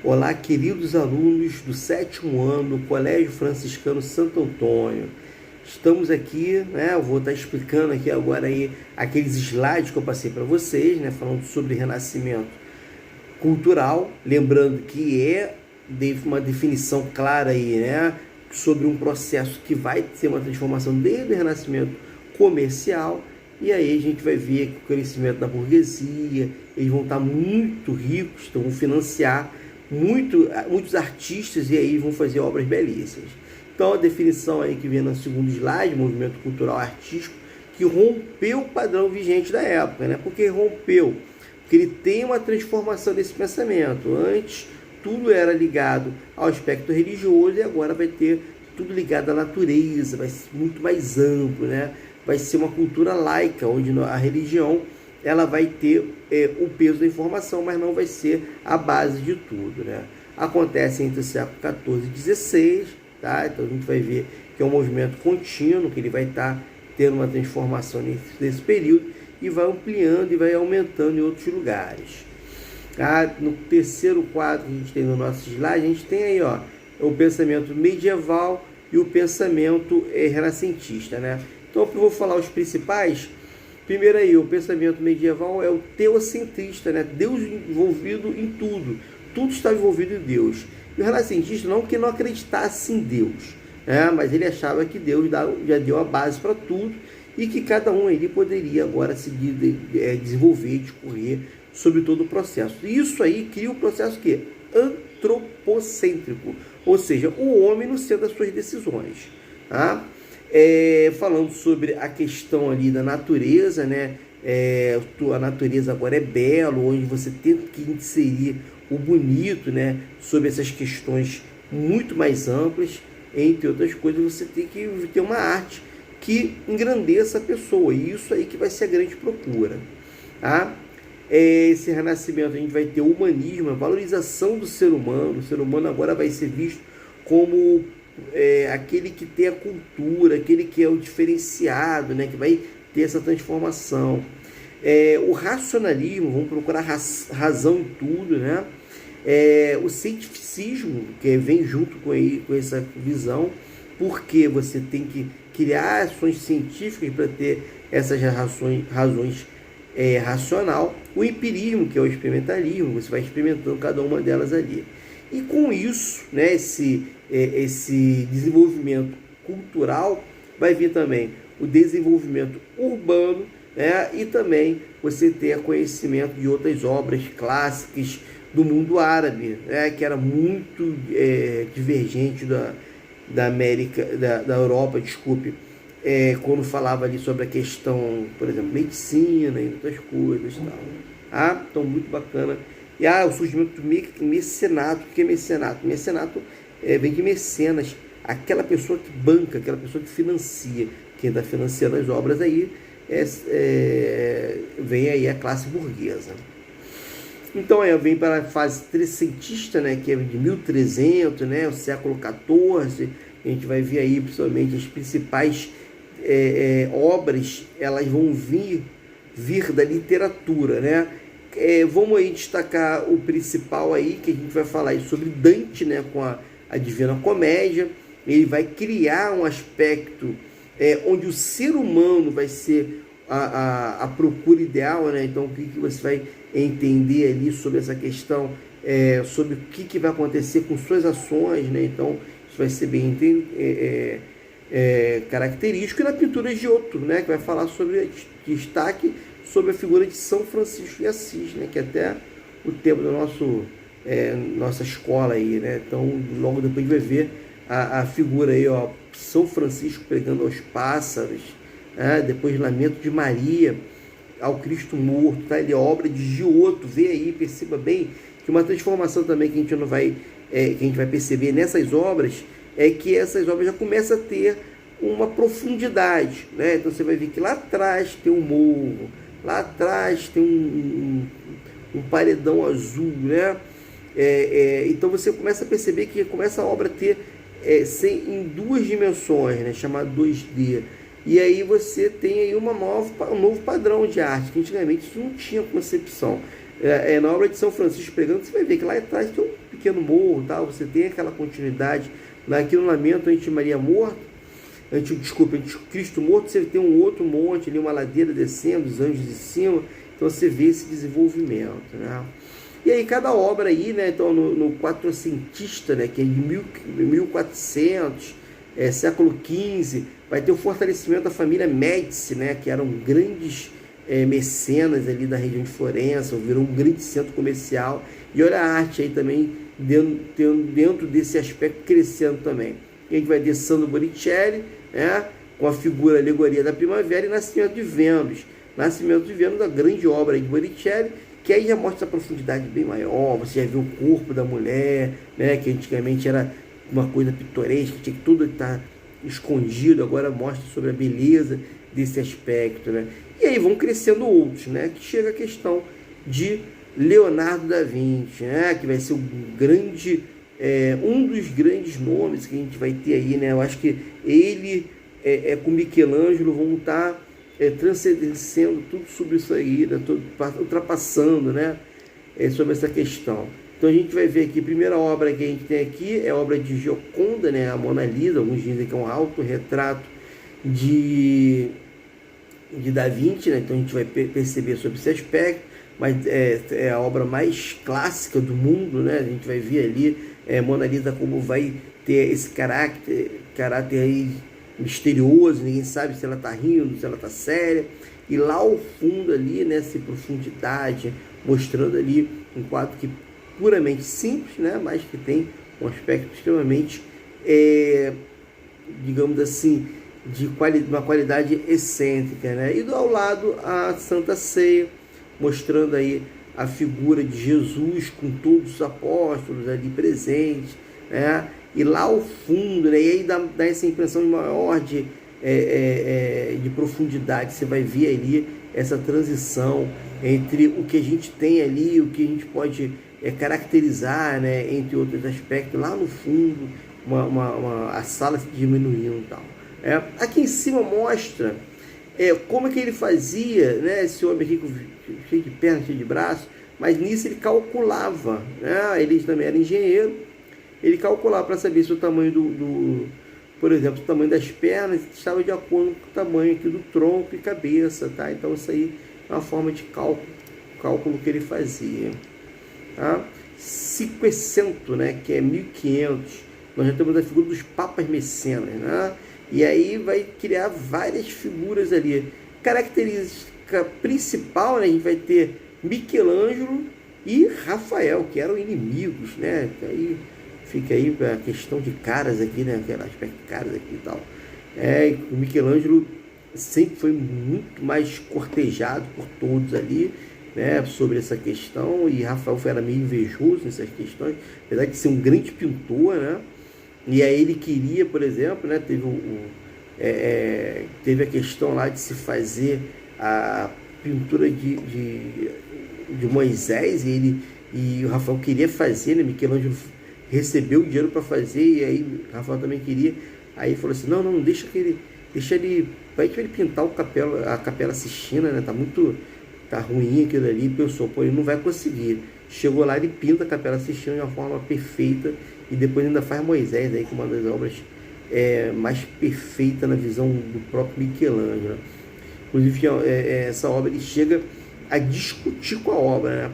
Olá, queridos alunos do 7º ano do Colégio Franciscano Santo Antônio. Estamos aqui, né? Eu vou estar explicando aqui agora aí aqueles slides que eu passei para vocês, né? Falando sobre renascimento cultural, lembrando que é uma definição clara aí, né? Sobre um processo que vai ter uma transformação desde o renascimento comercial. E aí a gente vai ver que o crescimento da burguesia, eles vão estar muito ricos, então vão financiar muitos artistas e aí vão fazer obras belíssimas. Então a definição aí que vem no segundo slide, movimento cultural artístico, que rompeu o padrão vigente da época, né? Porque rompeu, porque ele tem uma transformação desse pensamento. Antes tudo era ligado ao aspecto religioso e agora vai ter tudo ligado à natureza, vai ser muito mais amplo, né? Vai ser uma cultura laica, onde a religião ela vai ter o peso da informação, mas não vai ser a base de tudo, né? Acontece entre o século XIV e XVI, tá? Então a gente vai ver que é um movimento contínuo, que ele vai estar tendo uma transformação nesse período e vai ampliando e vai aumentando em outros lugares. Tá? No terceiro quadro que a gente tem no nosso slide, a gente tem aí, ó, o pensamento medieval e o pensamento renascentista, né? Então eu vou falar os principais. Primeiro aí, o pensamento medieval é o teocentrista, né? Deus envolvido em tudo. Tudo está envolvido em Deus. E o renascentista não que não acreditasse em Deus, né? Mas ele achava que Deus já deu a base para tudo e que cada um ele poderia agora seguir, desenvolver, discorrer sobre todo o processo. E isso aí cria um processo que antropocêntrico, ou seja, o homem no centro das suas decisões, tá? Falando sobre a questão ali da natureza, né? A natureza agora é belo, onde você tem que inserir o bonito, né? Sobre essas questões muito mais amplas, entre outras coisas, você tem que ter uma arte que engrandeça a pessoa, e isso aí que vai ser a grande procura, tá? Esse renascimento a gente vai ter o humanismo, a valorização do ser humano. O ser humano agora vai ser visto como aquele que tem a cultura, aquele que é o diferenciado, né, que vai ter essa transformação. O racionalismo, vamos procurar razão em tudo, né? O cientificismo, que vem junto com essa visão, porque você tem que criar ações científicas para ter essas razões racional. O empirismo, que é o experimentalismo, você vai experimentando cada uma delas ali. E com isso, né, esse desenvolvimento cultural, vai vir também o desenvolvimento urbano, né, e também você ter conhecimento de outras obras clássicas do mundo árabe, né, que era muito divergente da América, da Europa, desculpe, quando falava ali sobre a questão, por exemplo, medicina e outras coisas e tal. Ah, então muito bacana. E o surgimento do mecenato. O que é mecenato? Mecenato vem de mecenas, aquela pessoa que banca, aquela pessoa que financia. Quem está financiando as obras aí vem aí a classe burguesa. Então vem para a fase trecentista, né, que é de 1300, né, o século XIV. A gente vai ver aí principalmente as principais obras, elas vão vir da literatura, né? Vamos aí destacar o principal aí, que a gente vai falar aí sobre Dante, né, com a Divina Comédia. Ele vai criar um aspecto onde o ser humano vai ser a procura ideal, né? Então o que você vai entender ali sobre essa questão, sobre o que vai acontecer com suas ações, né? Então isso vai ser bem característico. E na pintura de Giotto, né, que vai falar sobre destaque sobre a figura de São Francisco de Assis, né, que é até o tema da nossa escola aí, né? Então logo depois a gente vai ver a figura aí, ó, São Francisco pregando aos pássaros, depois Lamento de Maria ao Cristo morto, tá? Ele é obra de Giotto. Vê aí, perceba bem que uma transformação também que a gente não vai que a gente vai perceber nessas obras é que essas obras já começam a ter uma profundidade, né? Então você vai ver que lá atrás tem um morro, lá atrás tem um paredão azul, né? Então você começa a perceber que começa a obra a ter em duas dimensões, né? Chamado 2D. E aí você tem aí um novo padrão de arte, que antigamente isso não tinha concepção. Na obra de São Francisco pregando, você vai ver que lá atrás tem pequeno morro, tal, você tem aquela continuidade. Aqui no Lamento ante Maria morta, ante Cristo morto, você tem um outro monte ali, uma ladeira descendo, os anjos de cima, então você vê esse desenvolvimento, né? E aí cada obra aí, né, então no quatrocentista, né, que é de 1400, século XV, vai ter o fortalecimento da família Médici, né, que eram grandes mecenas ali da região de Florença, virou um grande centro comercial, e olha a arte aí também dentro desse aspecto crescendo também. E a gente vai ter Sandro Botticelli, né, com a figura, a alegoria da primavera, e Nascimento de Vênus. Nascimento de Vênus, da grande obra aí de Botticelli, que aí já mostra a profundidade bem maior, você já vê o corpo da mulher, né, que antigamente era uma coisa pitoresca, tinha que tudo estar escondido, agora mostra sobre a beleza desse aspecto, né? E aí vão crescendo outros, né, que chega a questão de Leonardo da Vinci, né, que vai ser um dos grandes nomes que a gente vai ter aí, né? Eu acho que ele com Michelangelo vão estar transcendendo tudo sobre isso aí, né? Ultrapassando, né? Sobre essa questão. Então a gente vai ver aqui, a primeira obra que a gente tem aqui é a obra de Gioconda, né? A Mona Lisa, alguns dizem que é um autorretrato de Da Vinci, né? Então a gente vai perceber sobre esse aspecto, mas é a obra mais clássica do mundo, né? A gente vai ver ali Mona Lisa como vai ter esse caráter aí misterioso, ninguém sabe se ela está rindo, se ela está séria, e lá ao fundo ali, nessa profundidade, mostrando ali um quadro que puramente simples, né, mas que tem um aspecto extremamente, digamos assim, uma qualidade excêntrica, né? E ao lado a Santa Ceia, mostrando aí a figura de Jesus com todos os apóstolos ali presentes, né? E lá ao fundo, né? E aí dá essa impressão maior de profundidade. Você vai ver ali essa transição entre o que a gente tem ali, o que a gente pode caracterizar, né? Entre outros aspectos, lá no fundo, a sala se diminuindo e tal. Aqui em cima mostra como é que ele fazia, né? Esse homem aqui cheio de pernas, cheio de braços, mas nisso ele calculava, né? Ele também era engenheiro. Ele calculava para saber se o tamanho por exemplo, o tamanho das pernas estava de acordo com o tamanho aqui do tronco e cabeça, tá? Então isso aí é uma forma de cálculo que ele fazia, tá? Cinquecento, né, que é 1500, nós já temos a figura dos papas mecenas, né? E aí vai criar várias figuras ali. Característica principal, né, a gente vai ter Michelangelo e Rafael, que eram inimigos, né? Aí fica aí a questão de caras aqui, né? Aquele aspecto de caras aqui e tal. O Michelangelo sempre foi muito mais cortejado por todos ali, né? Sobre essa questão. E Rafael era meio invejoso nessas questões, apesar de ser um grande pintor, né? E aí ele queria, por exemplo, né? Teve a questão lá de se fazer a pintura de Moisés, e o Rafael queria fazer, né? Michelangelo recebeu o dinheiro para fazer, e aí Rafael também queria. Aí falou assim, não, deixa ele pintar a Capela Sistina, né? Tá ruim aquilo ali. Pensou, pô, ele não vai conseguir. Chegou lá, ele pinta a Capela Sistina de uma forma perfeita, e depois ainda faz Moisés aí, que é uma das obras mais perfeitas na visão do próprio Michelangelo. Inclusive essa obra ele chega a discutir com a obra,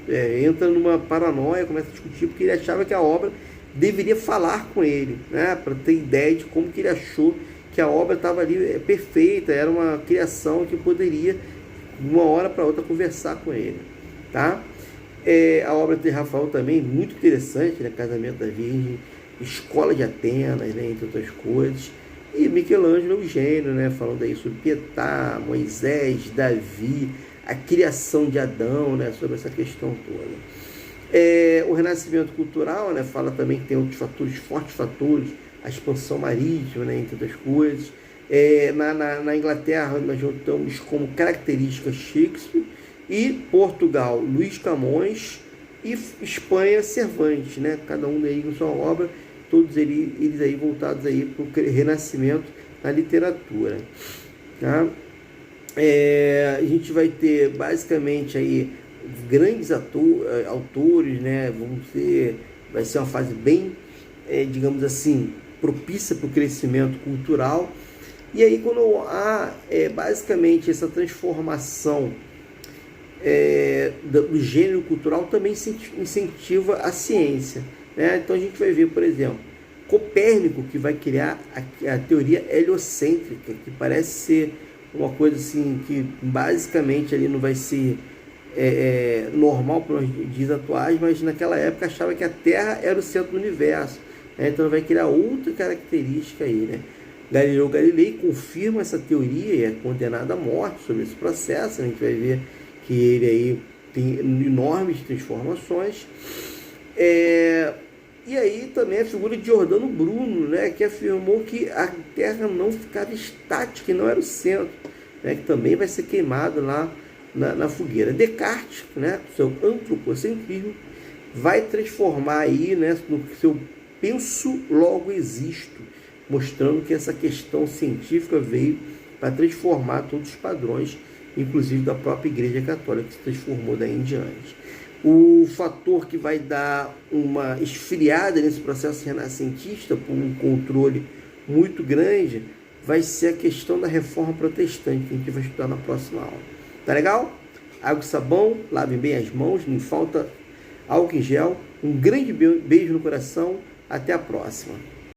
né? Entra numa paranoia, começa a discutir, porque ele achava que a obra deveria falar com ele, né? Para ter ideia de como que ele achou que a obra estava ali perfeita, era uma criação que poderia, de uma hora para outra, conversar com ele, tá? A obra de Rafael também, muito interessante, né? Casamento da Virgem, Escola de Atenas, né? Entre outras coisas. E Michelangelo, o gênio, né? Falando aí sobre Pietà, Moisés, Davi, a criação de Adão, né? Sobre essa questão toda. O renascimento cultural, né? Fala também que tem outros fatores, fortes fatores, a expansão marítima, né? Entre outras coisas. Na Inglaterra, nós juntamos como características Shakespeare, e Portugal, Luís Camões, e Espanha, Cervantes, né? Cada um aí com sua obra, todos eles aí voltados aí para o renascimento na literatura, tá? A gente vai ter basicamente aí grandes autores, né? Vão ser vai ser uma fase bem, digamos assim, propícia para o crescimento cultural. E aí, quando há basicamente essa transformação do gênero cultural, também incentiva a ciência, né? Então a gente vai ver, por exemplo, Copérnico, que vai criar a teoria heliocêntrica, que parece ser uma coisa assim que basicamente ali não vai ser normal para os dias atuais, mas naquela época achava que a Terra era o centro do universo, né? Então vai criar outra característica aí, né? Galileu Galilei confirma essa teoria e é condenado à morte sobre esse processo. A gente vai ver que ele aí tem enormes transformações. E aí também a figura de Giordano Bruno, né, que afirmou que a Terra não ficava estática e não era o centro, né, que também vai ser queimado lá na fogueira. Descartes, né, com seu antropocentrismo, vai transformar aí, né, no seu penso logo existo, mostrando que essa questão científica veio para transformar todos os padrões, inclusive da própria Igreja Católica, que se transformou daí em diante. O fator que vai dar uma esfriada nesse processo renascentista, por um controle muito grande, vai ser a questão da reforma protestante, que a gente vai estudar na próxima aula. Tá legal? Água e sabão, lavem bem as mãos, não falta álcool em gel. Um grande beijo no coração, até a próxima.